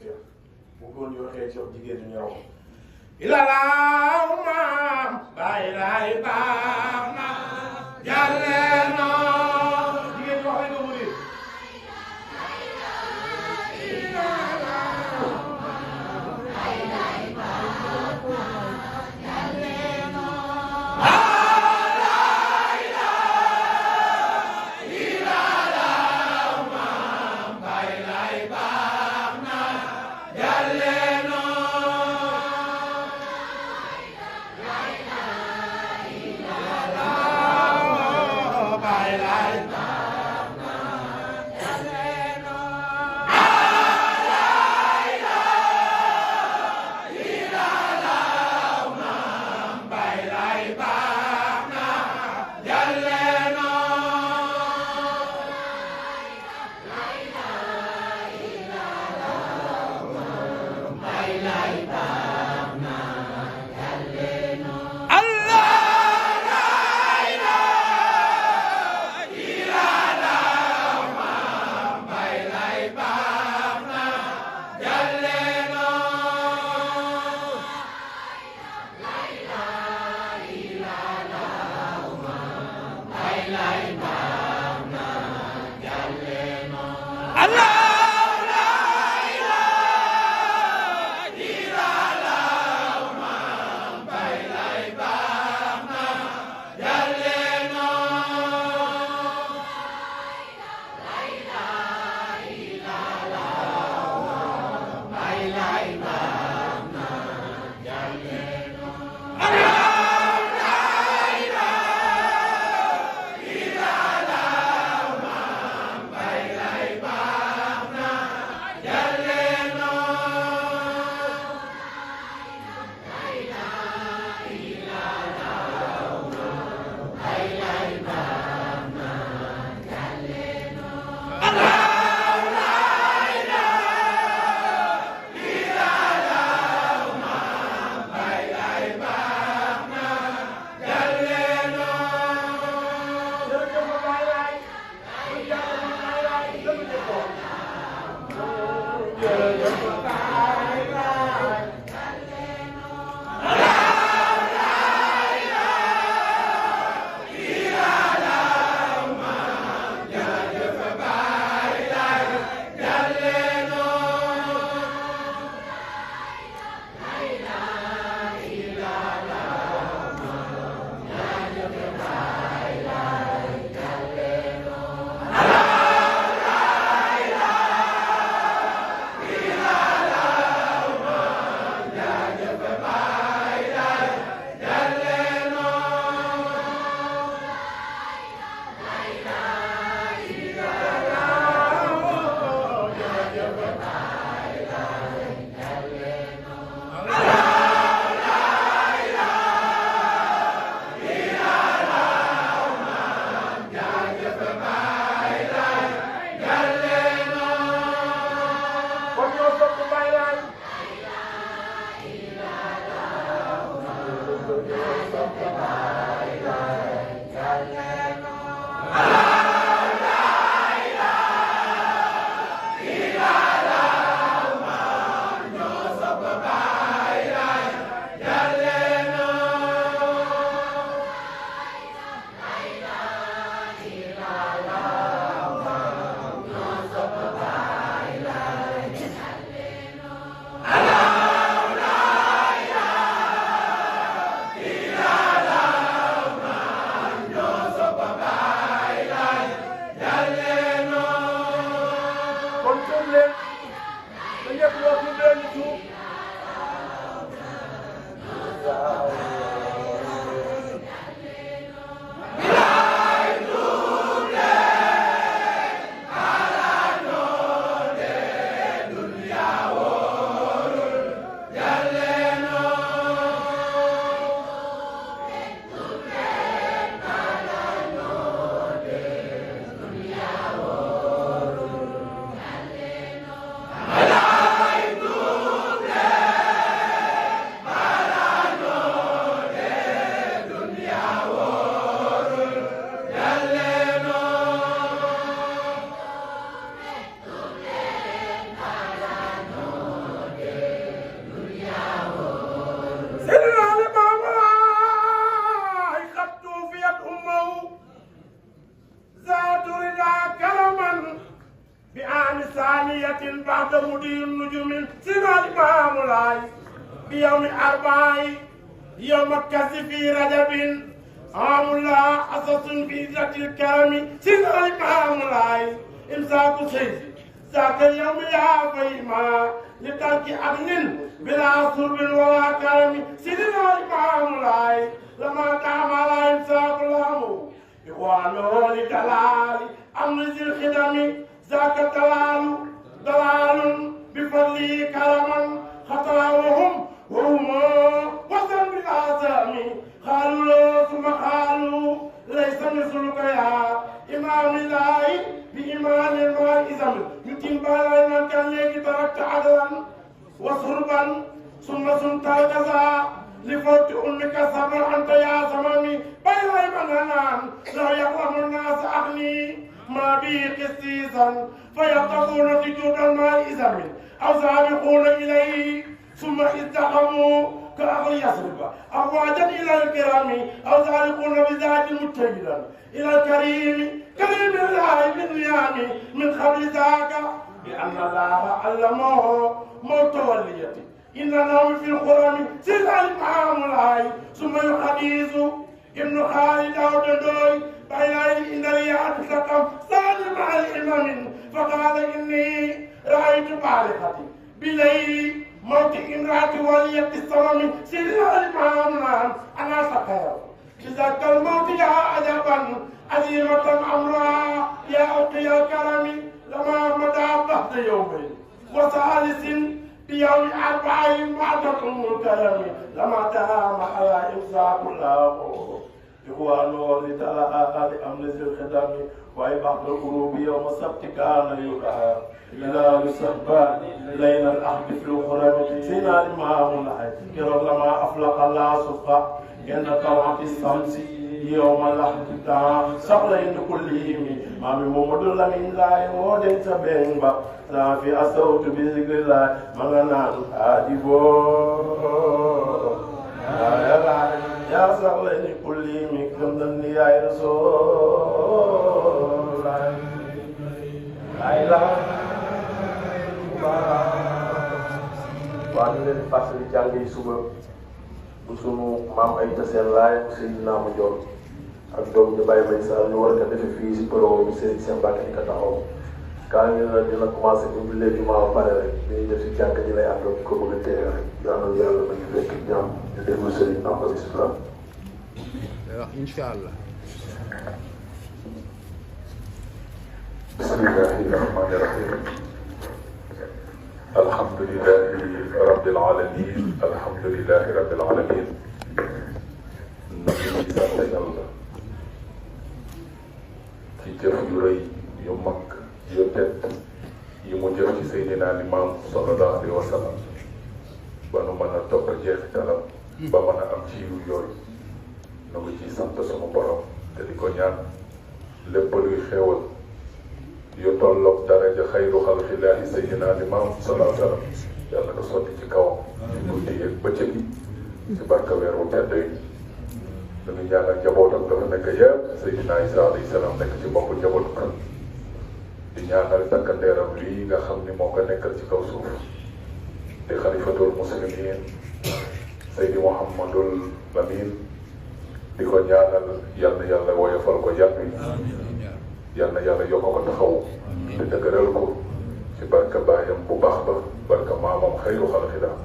jeex bu góor ñi waxee ci wax jigéen ñi ñoo wax ilalaaw maam bàyyi laay baax na jàlle noo jigéen ñi wax nañ ko mu ni بديع النجوم سنا الإمام العاي بيوم أربعين يوم الكسف في رجب عام الله أسس في ذات الكرم سنا الإمام العاي إمساك سيف ذاك اليوم يا فيما لترك أمن بلا صرب ولا كرم سنا الإمام العاي لما تعمل إمساك الله إخوانه لدلال أمر ذي الخدم ذاك دلال بفضله كرما خطاوهم وهم وزن بالآثام قالوا له ثم قالوا ليس مثلك يا إمام الله بإيمان المائزم يتم بالنا كان لك تركت عدلا وصربا ثم سنت كذا لفوت أمك صبر أنت يا زمامي بين منهنان لا يقوم الناس أغني ما به قسيسا فيقضون سجود المائزم أو سابقون إليه ثم ازدحموا كأهل يثرب أفواجا إلى الكرام أو سابقون بذات متجدا إلى الكريم كريم الله بالنيام من قبل ذاك بأن الله علمه موت وليته إن النوم في القرآن سيد الإمام العاي ثم يحديث ابن خالد أو دندوي بين إن رياض الحكم سالم مع الإمام فقال إني رأيت بارقتي بليل موت امرأة ولية الصنم سيد الإمام العاي أنا سقير بذاك الموت يا عجبا عظيمة أمرا يا أخي الكرم لما مدى بعد يومين وثالث بيوم أربعين بعد الكرم لما دام على إمساك الله إخوانه لتلقى لأمن ذي الخدم وإباحة القلوب يوم السبت كان يقع إلى السبان لين الأحد في الخرم سنا الإمام الحي كرم لما أفلق الله سبحانه إن طلعت الشمس يوم الأحد سقلين كلهم ما بمحمد لمن لا يمودن سبين با في أصوت بذكر الله مغنى آدبو يا سقلين كلهم كم يا رسول لا إله waa ñu leen fàttali jàng yi suba bu sunu maam ay taseel laay Seydina ma Njool ak doom ñu bàyyi may sa ñu war a defe fii si pro bi Serigne Cheikh Mbacke di ko taxaw kaa ngi na dina commencé bu léegi maa pare rek dañuy def si jàkk ji lay àndoon ko bëgg a téye rek yàlla yàlla ma ñu fekk ñaam ñu déglu Serigne na ko bismillah wax incha allah bismillahi rahmani rahim alhamdulillahi rabbil alamin alhamdulillahi rabbil alamin nañu ci sant yàlla ci jëf yu rëy yu mag yu tedd yi mu jëf ci Seydina Limaam sallallahu alayhi wa sallam ba nu mën a topp jeexitalam ba mën a am ci yu yooyu na ngi ciy sant sunu borom te di ko ñaan lépp luy xéewal yu tolloog daraja xayru xalqillaahi Seydina Limaam sallallahu alayhi wa sallam yàlla ko sotti ci kawam ci guddi yeeg bëccëg yi ci barka weer wu tedd yi dañu ñaanal njabootam dafa nekk yëpp Seydina Isa alayhi salaam nekk ci bopp njabootu kan di ñaanal takkandeeram lii nga xam ni moo ko nekkal ci kaw suuf di xalifatul muslimin Seydi Mouhamadul Lamin di ko ñaanal yal na yàlla woyofal ko yan wi yal na yàlla yokk ko taxaw te dëgëral ko ci barka baayam bu baax ba barka maamam xayru xalqillah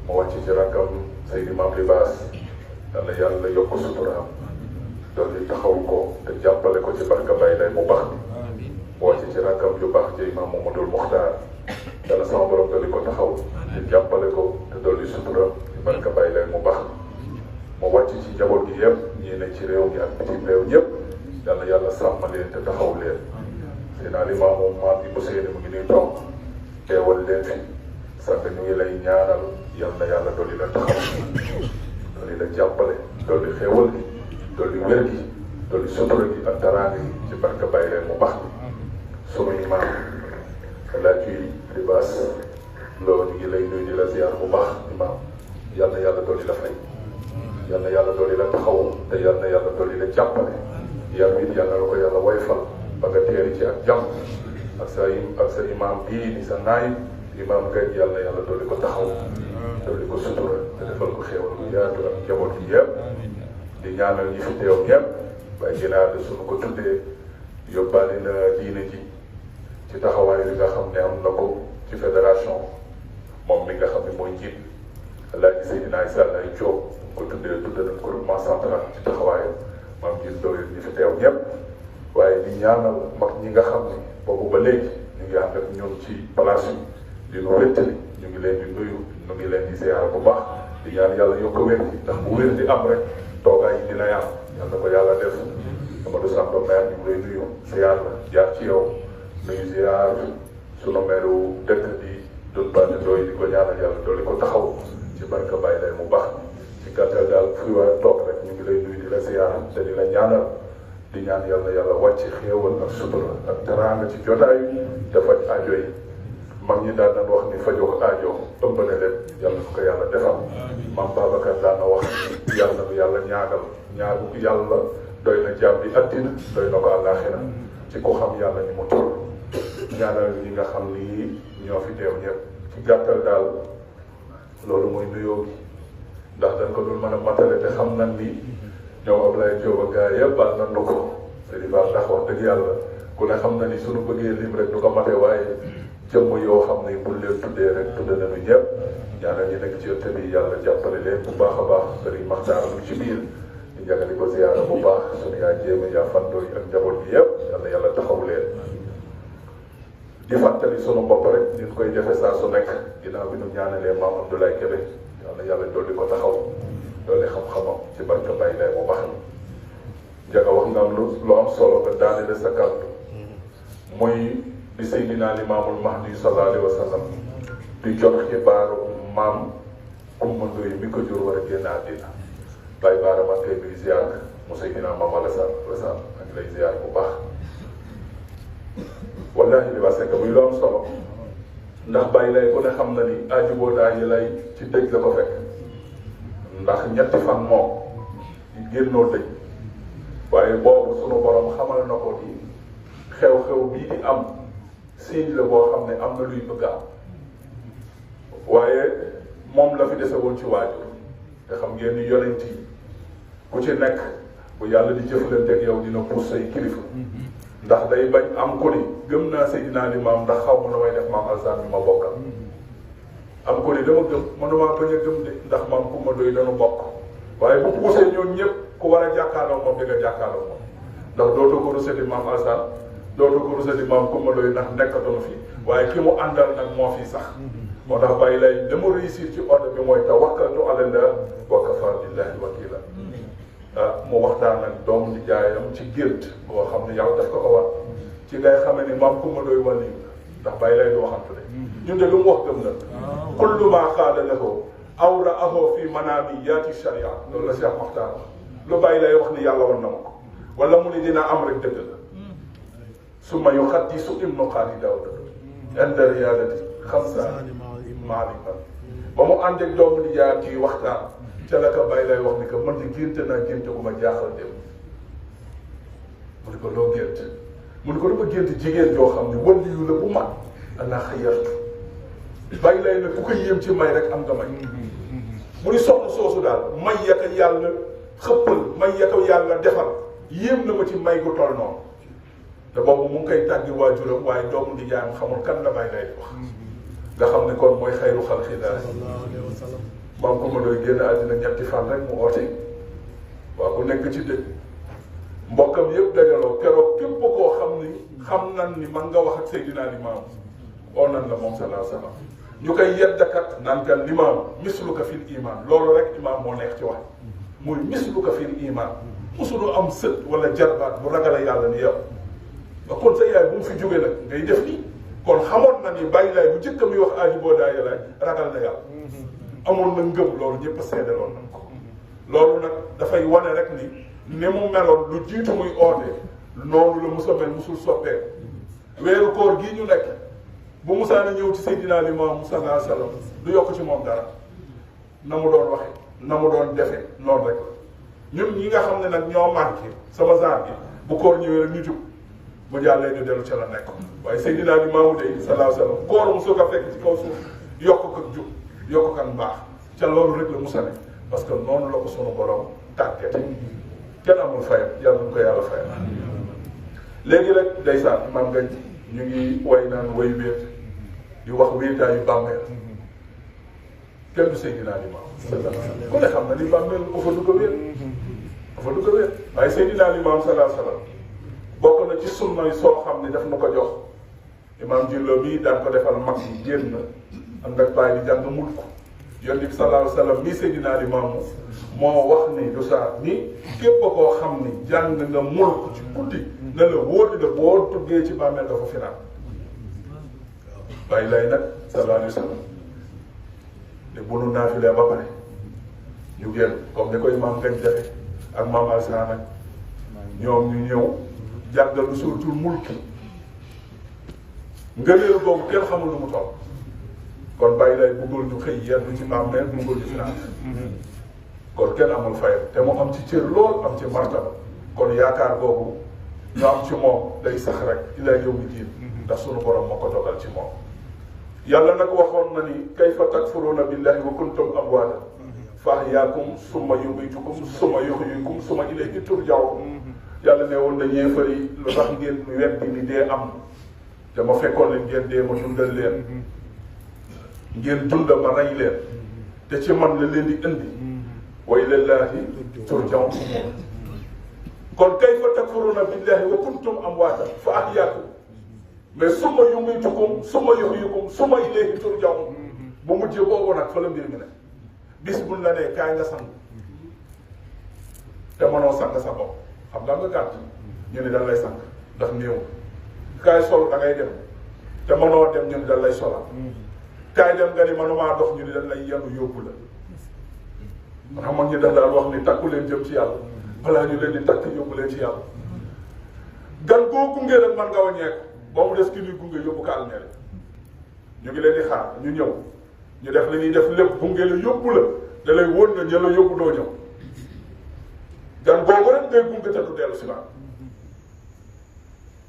mu wàcc ci rakkam Seydi Maam Libaas yal na yàlla yokk suturaam doon di taxaw ko te jàppale ko ci barka bay lay mu baax bi mu wàcc ci rakkam yu baax ci Imaam Mamadul Muxtaar yàlla sama borom doon di ko taxaw te jàppale ko te doon di suturaam ci barka bay lay mu baax mu wàcc ci njaboot gi yëpp ñii ne ci réew mi ak bitim réew ñëpp yal na yàlla sàmm leen te taxaw leen Seydina Limaamu maam yi mu seeni mu ngi nii toog teewal leen fi sant ñu ngi lay ñaanal yal na yàlla dolli la taxaw dolli la jàppale dolli xéewal gi dolli wér gi dolli sutura gi ak taraanga gi ci barka bàyyi leen mu baax bi sunu imaam Alaaji Libaas loolu ñu ngi lay nuyu di la ziar bu baax imaam yal na yàlla dolli la fay yal na yàlla dolli la taxaw te yal na yàlla dolli la jàppale yàlla it yàlla la ko yàlla woyfal ba nga teeri ci ak jàmm ak sa imaam bii di sa naay imaam kay yàlla yàlla dooli ko taxaw dooli ko sutura te defal ko xéewal bu yaatu ak njaboot gi yëpp di ñaanal ñi fi teew ñëpp waaye ginnaaw de suñu ko tuddee yóbbaale na diine ji ci taxawaay bi nga xam ne am na ko ci fédération moom mi nga xam ne mooy njiit Alaaji Seydina Issa Laye Diop ko tuddee nañ groupement central ci taxawaayam maam gis doole ñi fi teew ñëpp waaye di ñaanal mag ñi nga xam ne boobu ba léegi ñu ngi ànd ak ñoom ci place yi di nu wéttali ñu ngi leen di nuyu ñu ngi leen di ziyaara bu baax di ñaan yàlla yokk wér gi ndax bu wér di am rek toogaay yi dina yàq yal na ko yàlla def Amadou Samba maire ñu ngi lay nuyu ziyaar la jaar ci yow nuyu ziyaar sunu maire dëkk di doon bànn dooy di ko ñaanal yàlla dooli ko taxaw ci barka bàyyi lay mu baax ci gàttal daal fu war a toog rek ñu ngi lay nuyu di la ziyaar te di la ñaanal di ñaan yàlla wàcc xéewal ak sutura ak teraanga ci jotaay te faj aajo yi mag ñi daan nañ wax ni fajoo aajo ëmb na leen yàlla su ko yàlla defal maam Babacar daan na wax yàlla nu yàlla ñaagu yàlla doy na jàmm bi addina doy na ko àllaaxira ci ko xam yàlla ni mu toll ñaanal ñi nga xam ni ñoo fi teew ñëpp ci gàttal daal loolu mooy nuyoo gi ndax dañ ko dul mën a matale te xam nañ ni ñoom Ablaye Diop ak gars yëpp baal nañ ko te di baax ndax wax dëgg yàlla ku ne xam na ni suñu bëggee lim rek du ko mate waaye jëmm yoo xam ne buñ leen tuddee rek tudde nañu ñëpp ñaanal ñi nekk ci ëtt bi yàlla jàppale leen bu baax a baax Serigne Makhtar lu ci biir di njëkk di ko ziyaara bu baax suñu yaay jéema yaa fandooy ak njaboot bi yëpp yàlla taxaw leen di fàttali sunu bopp rek ñu koy defe saa su nekk ginnaaw bi ñu ñaanalee maam Abdoulaye Kébé yàlla dolli ko taxaw dolli xam-xamam ci barke Baye lay mu baax ni njaga wax nga am lu am solo nga daanele sa kàddu muy di Seydina Limaamul Mahdi sallallahu alayhi wa sallam di jot xibaaru maam Kumba Ndoye mi ko jur war a génn àddina Baye Baara man kay bi ziar mu Seydina Maam Alassane ak lay ziar bu baax wallahi li ba sekk muy lu am solo ndax Baye lay ku ne xam na ni ajuboo daa yi lay ci dëj la ko fekk ndax ñetti fan moom génnoo dëj waaye boobu sunu borom xamal na ko ni xew-xew bii di am signe la boo xam ne am na luy bëgg am waaye moom la fi dese woon ci waajur te xam ngeen ni yonent yi ku ci nekk bu yàlla di jëflanteeg yow dina pousse say kilifa ndax day bañ am ko ni gëm naa Seydina Limaam ndax xaw ma na may def maam Alsaan bi ma bokkal am ko ni dama gëm mënuma bañ a gëm de ndax maam Kumba Ndoye danu bokk waaye bu poussé ñoom ñëpp ku war a jàkkaarloo moom di nga jàkkaarloo moom ndax dootoo ko rusati maam Alsaan dootoo ko rusati maam Kumba Ndoye ndax nekkatoon fi waaye ki mu àndal nag moo fi sax moo tax bàyyi lay li mu réussir ci ordre bi mooy tawakkaltu ala Allah wa kafaa billahi wakiila mu waxtaan ak doomu di jaayam ci gént boo xam ne yàlla daf ko ko war ci ngay xamee ni maam Kumba Ndoye wàllu ndax bàyyi lay du waxantu de ñun de lu mu wax gëm na kullu maa qaala lahu aw ra'ahu fi manaamiyaati sharia loolu la Cheikh Makhtar wax lu bàyyi lay wax ni yàlla war na ma ko wala mu ni dina am rek dëgg la summa yuhaddisu ibnu qaadi Daawuda inda riyaadati xamsa maaliman ba mu ànd ak doomu di jaayam ci waxtaan ca la ko bàyyi lay wax ni que man di gént naa gént bu ma jaaxal dem mu ne ko loo gént mu ne ko dama gént jigéen joo xam ne waliyu la bu mag ana xayartu bàyyi lay ne ku ko yéem ci may rek am nga may mu ni soxna soosu daal may yaka yàlla xëppal may yaka yàlla defal yéem na ma ci may gu toll noonu te boobu mu ngi koy tàggi waajuram waaye doomu di jaayam xamul kan la bàyyi lay wax nga xam ne kon mooy xayru xalqi daal maam Kumba Ndoye génn àddina ñetti fan rek mu oote waaw ku nekk ci dëj mbokkam yëpp dajaloo keroog képp koo xam ni xam nan ni man nga wax ak Seydina Limaam oo nan la moom sallallahu alayhi wa sallam ñu koy yeddakat naan kan Limaam misluka fil iman loolu rek imaam moo neex ci wax muy misluka fil iman musulu am sët wala jarbaat bu ragala yàlla ni yow nga kon sa yaay bu mu fi jógee nag ngay def nii kon xamoon na ni bàyyi laay bu njëkk muy wax aaji boo daa yàllaay ragal na yàlla amoon na ngëm loolu ñëpp a seedaloon nañ ko loolu nag dafay wane rek ni mu meloon lu jiitu muy oote noonu la musa mel musul soppee weeru koor gii ñu nekk bu musaana ñëw ci Seydina Limaamu sallallahu alayhi wa sallam du yokk ci moom dara na mu doon waxe na mu doon defe noonu rek ñun ñi nga xam ne nag ñoo manqué sama genre bi bu koor ñëwee rek ñu jub bu jàllee ñu dellu ca la nekk waaye Seydina Limaamu de sallallahu alayhi wa sallam koor mu soog a fekk ci kaw suuf yokk ko jub yokk kan mbaax ca loolu rek la musa ne parce que noonu la ko sunu borom tàggate kenn amul fayam yàlla nañu ko yàlla fayam léegi rek ndeysaan maam nga ñu ngi way naan way wéet di wax wéetaayu bàmmeel kenn du Seydina Limaamu ku ne xam na ni bàmmeel ko fa dugg a wéet ko fa dugg a wéet waaye Seydina Limaamu sallallahu alayhi wa sallam bokk na ci sunna yi soo xam ne daf na ko jox imaam Jillo bii daan ko defal mag yi génn ànd ak bàyyi di jàng mulk yonent bi sallallahu alayhi wa sallam mii Seydina Limaamu moo wax ni du saa ni képp koo xam ni jàng nga mulk ci guddi na la wóor la boo tuggee ci bàmmeel nga fa finaan bàyyi lay nag sallallahu alayhi wa sallam te bu nu naafilee ba pare ñu génn comme ni ko imaam Ngañ defe ak maam Alsaan nag ñoom ñu ñëw jàngal lu suuratul mulki ngëneel boobu kenn xamul lu mu toll kon bàyyi lay bëggul ñu xëy yenn ci bàmmeel bëggul ñu finaan kon kenn amul fayam te mu am ci cër lool am ci martaba kon yaakaar boobu ñu am ci moom day sax rek ilaa yawmi diin ndax sunu borom moo ko dogal ci moom yàlla nag waxoon na ni kayfa takfuruuna billahi wa kuntum amwaatan fa ahyaakum summa yumiitukum summa yuhyikum summa ilayhi turja'uun yàlla ne woon na yéefari lu tax ngeen weddi ni dee am te ma fekkoon leen ngeen dee ma dundal leen ngeen dunda ma rey leen te ci man la leen di indi wa ilallaahi turja'uun kon kayfa takfuruuna billahi wa kuntum amwaatan fa ahyaakum mais summa yumiitukum summa yuhyikum summa ilayhi turja'uun bu mujjee boobu nag fa la mbir mi ne bis buñ la nee kaay nga sang te mënoo sang sa bopp xam nga gàtt ñu ne dañ lay sang ndax néew kaay sol da ngay dem te mënoo dem ñu ne dañ lay solal kaay dem nga ni mënumaa dox ñu ne dañ lay yenu yóbbu la xam nga ñu def daal wax ni takku leen jëm ci yàlla balaa ñu leen di takk yóbbu leen ci yàlla gan boo gunge rek man nga wàññeeku ba mu des ki ñuy gunge yóbbu ka almere ñu ngi leen di xaar ñu ñëw ñu def li ñuy def lépp gunge la yóbbu la da lay wóor na ña la yóbbu doo ñëw gan boobu rek ngay gunge te du dellu si waat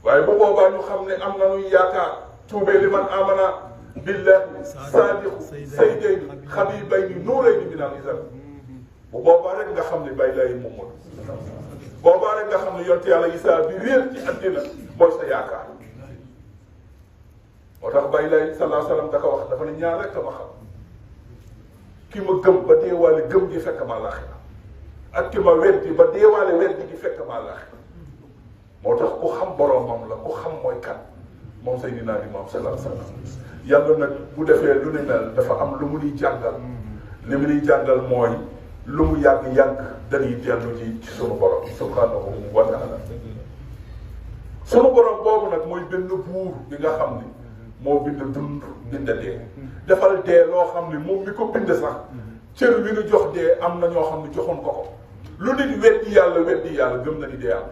waaye bu boobaa ñu xam ne am na ñuy yaakaar tuubee li man amana billahi saadiqu saydayni xabibayni nuurayni minal izam bu boobaa rek nga xam ne bay lay Muhammad boobaa rek nga xam ne yonte yàlla Isaa bi réer ci àddina mooy sa yaakaar moo tax bay lay sallallahu alayhi wa sallam da ko wax dafa ne ñaar rek ma xam ki ma gëm ba deewaale gëm gi fekk ma laaxira ak ki ma weddi ba deewaale weddi gi fekk ma laaxira moo tax ku xam boromam la ku xam mooy kan moom Seydina Limaamu sallallahu alayhi wa sallam yàlla nag bu defee lu ni mel dafa am lu mu nuy jàngal li mu nuy jàngal mooy lu mu yàgg-yàgg dañuy dellu ci sunu borom subhanahu wa taala sunu borom boobu nag mooy benn buur bi nga xam ni moo bind dund bind dee defal dee loo xam ni moom mi ko bind sax cër wi nga jox dee am na ñoo xam ne joxoon ko ko lu nit weddi yàlla gëm na ni dee am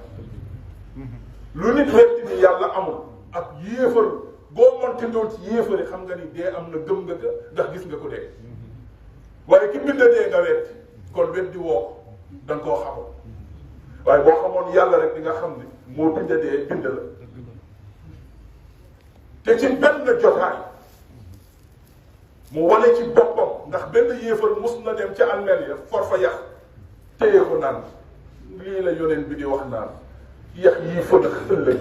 lu nit weddi ni yàlla amul ak yéefar boo monte doon ci yéefari xam nga ni dee am na gëm nga ko ndax gis nga ko dee waaye ki bind dee nga weddi kon weddi woo ko da nga koo xamul waaye boo xamoon yàlla rek di nga xam ni moo bind dee bind la te ci benn jotaay mu wane ci boppam ndax benn yéefar mus na dem ca almeel ya for fa yax téye ko naan lii la yoneen bi di wax naan yax yii fënax ëllëg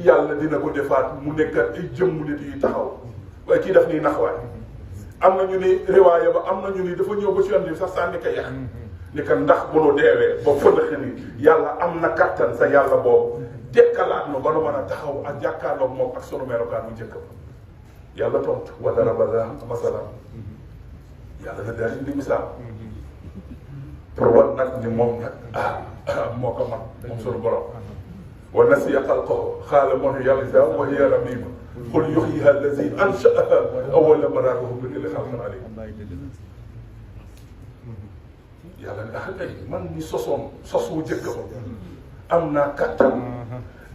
yàlla dina ko defaat mu nekkat ay jëmm nit yi taxaw waaye kii daf niy naxwaay am na ñu ni riwaaya ba am na ñu ni dafa ñëw ba ci yoon bi sax sànni ko yax ni ko ndax bu nu deewee ba fënax ni yàlla am na kattan sa yàlla boobu dekkalaat nu ba nu mën a taxaw ak jàkkaarloog moom ak sunu melokaan mu njëkk ba yàlla tontu wa daraba masalan yàlla na daal indi misaal pour wan nag ni moom nag moo ko man moom sunu borom wa nasiya xalqahu xaala moo ne yàlla isa wa hiya ramima qul yuhyiha allazi ansha'aha awwala marratan wa huwa bi kulli xalqin alim yàlla ne tey man mi sosoon sos wu jëkk ba am naa kattan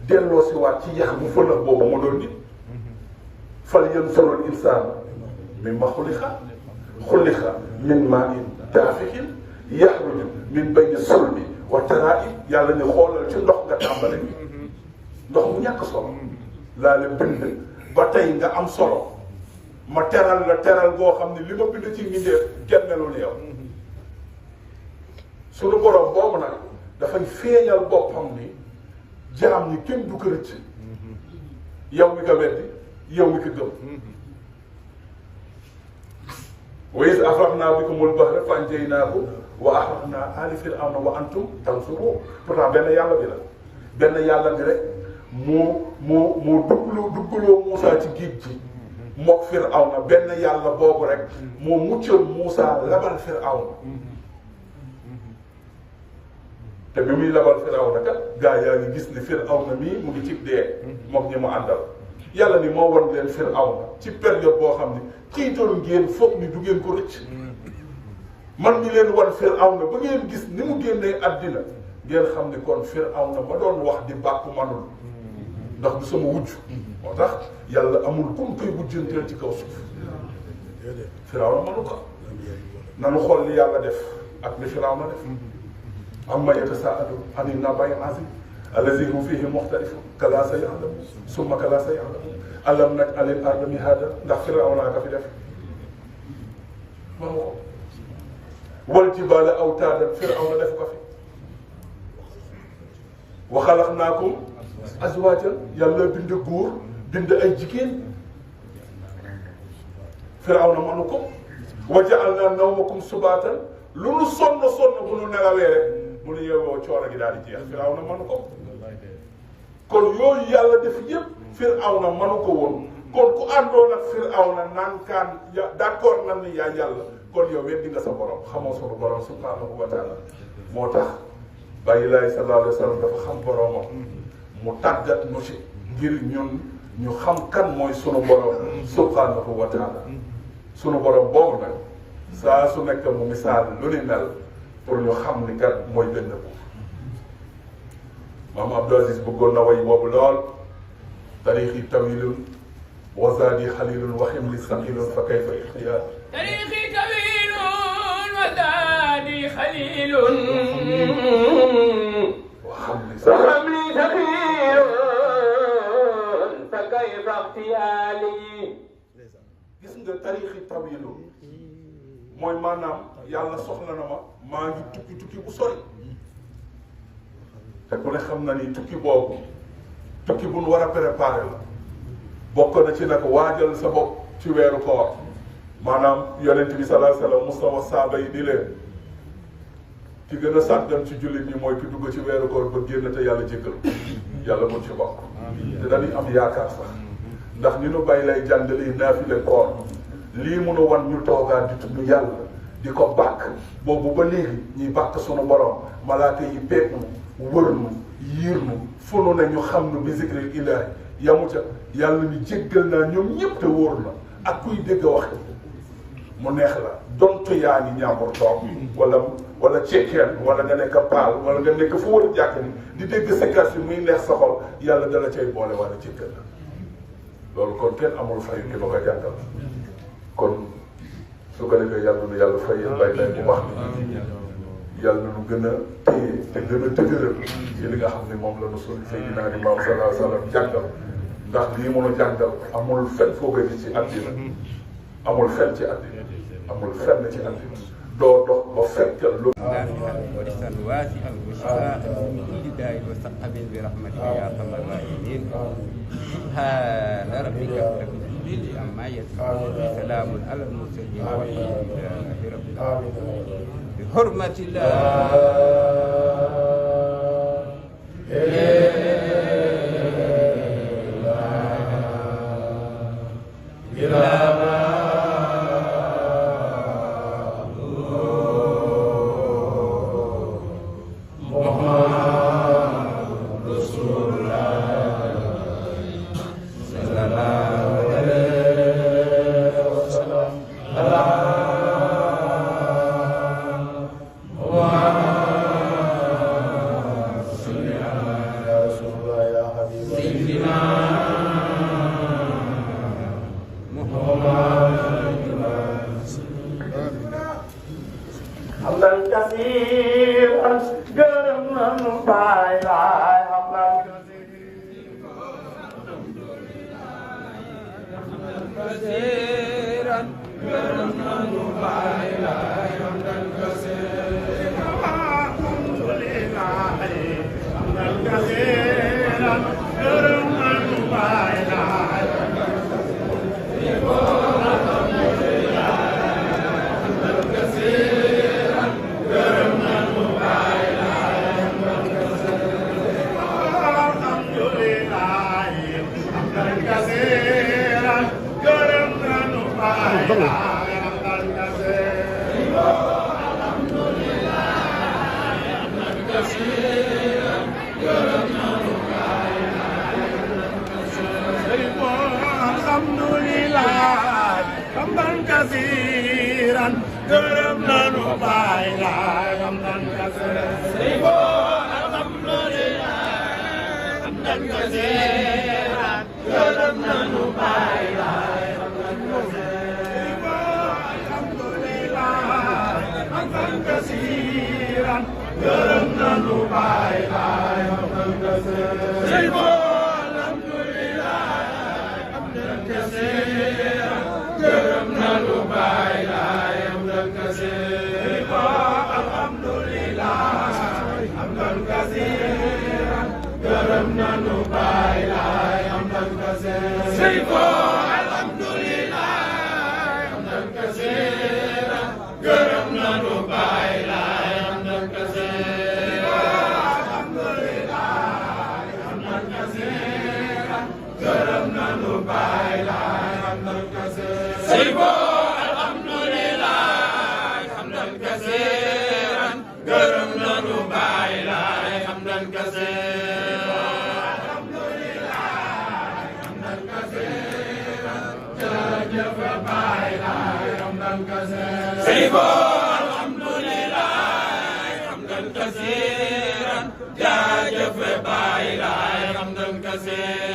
delloo si waat ci yax bu fënax boobu ma doon nit fal yanzuril insaanu mimma xuliqa min maa'in daafiqin yaxruju min bayni sulbi wa taraa'ib yàlla ne xoolal ci ndox nga tàmbale ndox mu ñàkk solo laa la bind ba tey nga am solo ma teral la teral goo xam ne li ma bind ci mbindeef kenn melul ni yow suñu borom boobu nag dafay feeñal boppam ni jaam ñi kenn du ko rëcc yow mi ko weddi yow mi ko gëm wa iz afraqnaa bikumul bahra fa anjaynaakum wa axraqnaa aala firawna wa antum tanzuruun pourtant benn yàlla bi la benn yàlla bi rek moo duggloo Moussa ci géej gi mook Firawna benn yàlla boobu rek moo muccal Moussa labal Firawna te bi muy labal Firawna kat gaa yaa ngi gis ne Firawna mii mu ngi ci dee mook ñi mu àndal yàlla ni moo wan leen Firawna ci période boo xam ne tiitalu ngeen foog ni du ngeen ko rëcc man mi leen wan Firawna ba ngeen gis ni mu génnee àddina ngeen xam ne kon Firawna ma doon wax di bàkku manul ndax du sama wujj moo tax yàlla amul kum koy wujjanteel ci kaw suuf Firawna manu ko nanu xool li yàlla def ak li Firawna def amma yatasaaluun ani naba'il aziim allazi hum fiihi muxtalifun kalaa saya'lamuun summa kalaa saya'lamuun alam naj'alil arda mihaadan ndax Firawna ka fi def manu ko wal jibaala awtaadan Firawna def ko fi wa xalaqnaakum azwaajan yàlla bind góor bind ay jigéen Firawna manu ko wa ja'alnaa nawmakum subaatan lu nu sonn bu nu nelawee rek mu nu yeewoo coono gi daal di jeex Firawna manu ko kon yooyu yàlla def yépp Firawna manu ko woon kon ku àndoon ak Firawna naan kaan ya d'accord nan ni yaa yàlla kon yow weddi nga sa borom xamoo sunu borom subhaanahu wa taala moo tax bàyyi laay sallallahu alayhi wa sallam dafa xam boromam mu tàggat nu ci ngir ñun ñu xam kan mooy sunu borom subhaanahu wa taala sunu borom boobu nag saa su nekk mu misaal lu ni mel pour ñu xam ni kat mooy benn bu maam Abdou Aziz bëggoon na way boobu lool tariixi tawilun wa zaadi xalilun wa ximli saqilun fa kayfa ixtiyaar tariixi tawilun wa zaadi xalilun wa xamli saqilun fa kayfa ixtiyaari gis nga tariixi tawilun mooy maanaam yàlla soxla na ma maa ngi tukki bu sori te ku ne xam na ni tukki boobu tukki bu nu war a préparer la bokk na ci nag waajal sa bopp ci weeru koor maanaam yonent bi sallallahu alayhi wasallam musta wax saaba yi di leen ki gën a sàggan ci jullit ñi mooy ki dugg ci weeru koor ba génn te yàlla jéggal yàlla mun ci bokk te dañuy am yaakaar sax ndax ni nu bàyyi lay jàngale naafile koor lii mun a wan ñu toogaan di tudd yàlla di ko bàkk boobu ba léegi ñuy bàkk sunu borom malaaka yi peeg nu wër nu yiir nu fu nu ne ñu xam nu bi zikril ilaahi yamu ca yàlla ni jéggal naa ñoom ñëpp te wóor na ak kuy dégg wax mu neex la donte yaa ngi ñaambur toog wala cekkeen wala nga nekk paal wala nga nekk fu war a jàkk ni di dégg sikar si muy neex sa xol yàlla dala cay boole wala jéggal la loolu kon kenn amul fayu ki ma ko jàngal kon su ko defee yàlla nu yàlla fay yéen bàyyi lay bu baax yàlla nu gën a téye te gën a dëgëral ci li nga xam ne moom la nu suñu Seydina Limaamu sallallahu alayhi wa sallam jàngal ndax lii mën a jàngal amul fenn foo koy gis ci àddina amul fenn ci àddina amul fenn ci àddina doo dox ba fekk lu ورزقا واسعا وشفاء من كل داء وسقم برحمتك يا ارحم الراحمين سبحان ربك رب العزة عما يصفون سلام على المرسلين والحمد لله رب العالمين بحرمة الله كثيرا كرمنا نباي لا حمدا كثيرا الحمد لله حمدا كثيرا كرمنا نباي لا كثيرا كرمنا نباي لا حمدا كثيرا الحمد لله حمدا كثيرا كرمنا نباي لا حمدا كثيرا الحمد لله حمدا كثيرا كرمنا نباي لا حمدا كثيرا الحمد لله حمدا كثيرا كرمنا نباي لا حمدا كثيرا الحمد لله حمدا كثيرا كرمنا نباي لا حمدا كثيرا الحمد لله حمدا كثيرا كرمنا نباي لا حمدا كثيرا الحمد لله حمدا كثيرا كرمنا نباي لا حمدا كثيرا الحمد لله حمدا كثيرا كرمنا نباي لا حمدا كثيرا الحمد لله حمدا كثيرا جاجف باي لا حمدا كثيرا الحمد لله حمدا كثيرا جاجف باي لا حمدا كثيرا